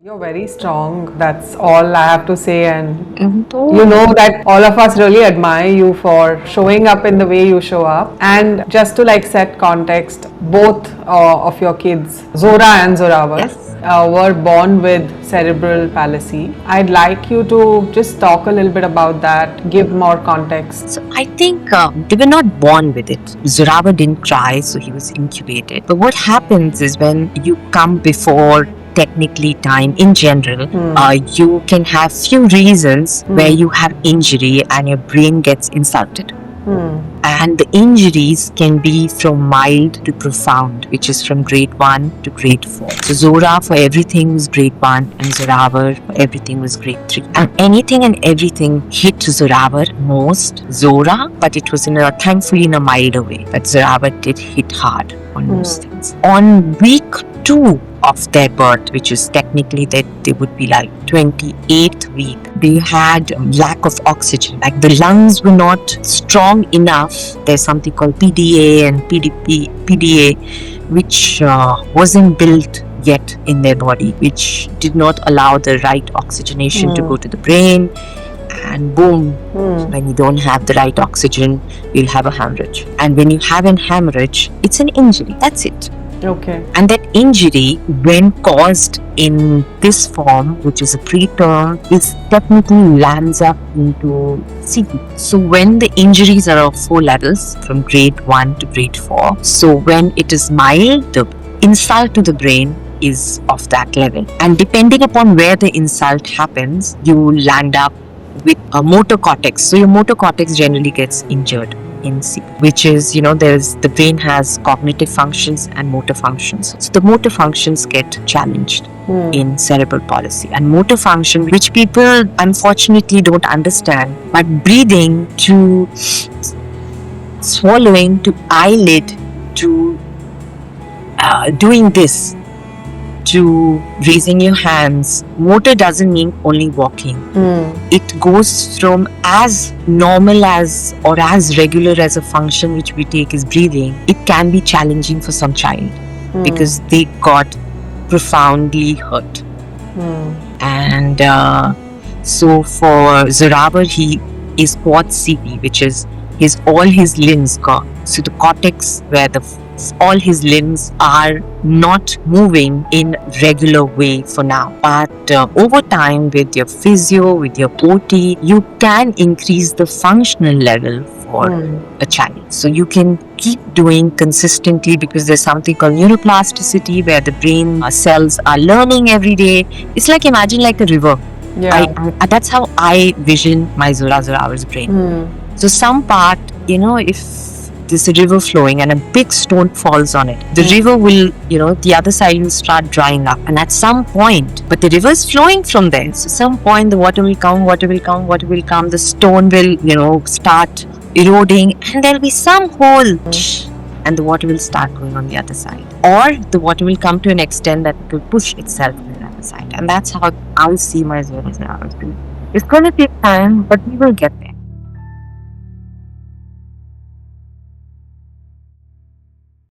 You're very strong. That's all I have to say. And Oh, you know that all of us really admire you for showing up in the way you show up. And just to like set context, both of your kids, Zora and Zorawar, yes. were born with cerebral palsy. I'd like you to just talk a little bit about that, give more context. So I think they were not born with it. Zorawar didn't cry, so he was incubated. But what happens is when you come before technically time in general, you can have few reasons where you have injury and your brain gets insulted. And the injuries can be from mild to profound, which is from grade 1 to grade 4. So Zora for everything was grade 1 and Zorawar for everything was grade 3. And anything and everything hit Zorawar most, Zora, but it was thankfully in a milder way. But Zorawar did hit hard on most things. On week 2 of their birth, which is technically that they would be like 28th week, they had lack of oxygen. Like the lungs were not strong enough. There's something called PDA and PDA, which wasn't built yet in their body, which did not allow the right oxygenation to go to the brain. And boom, when you don't have the right oxygen, you'll have a hemorrhage. And when you have an hemorrhage, it's an injury. That's it. Okay. And that injury, when caused in this form, which is a preterm, is technically lands up into CP. So when the injuries are of 4 levels, from grade 1 to grade 4, so when it is mild, the insult to the brain is of that level. And depending upon where the insult happens, you land up with a motor cortex. So your motor cortex generally gets injured in CP, which is, the brain has cognitive functions and motor functions. So the motor functions get challenged in cerebral palsy. And motor function, which people unfortunately don't understand, but breathing to swallowing to eyelid to doing this to raising your hands. Motor doesn't mean only walking. It goes from as normal as or as regular as a function which we take is breathing. It can be challenging for some child because they got profoundly hurt. And so for Zorawar, he is quad CP, which is all his limbs got. So the cortex where all his limbs are not moving in regular way for now. But over time, with your physio, with your OT, you can increase the functional level for a child. So you can keep doing consistently because there's something called neuroplasticity where the brain cells are learning every day. It's like, imagine like a river. Yeah. That's how I vision my Zorawar's brain. So some part, if there's a river flowing and a big stone falls on it, the river will, the other side will start drying up. And at some point, but the river is flowing from there. So some point the water will come, the stone will, start eroding and there'll be some hole and the water will start going on the other side. Or the water will come to an extent that it will push itself to the other side. And that's how I'll see my Zorawar's brain. It's going to take time, but we will get there.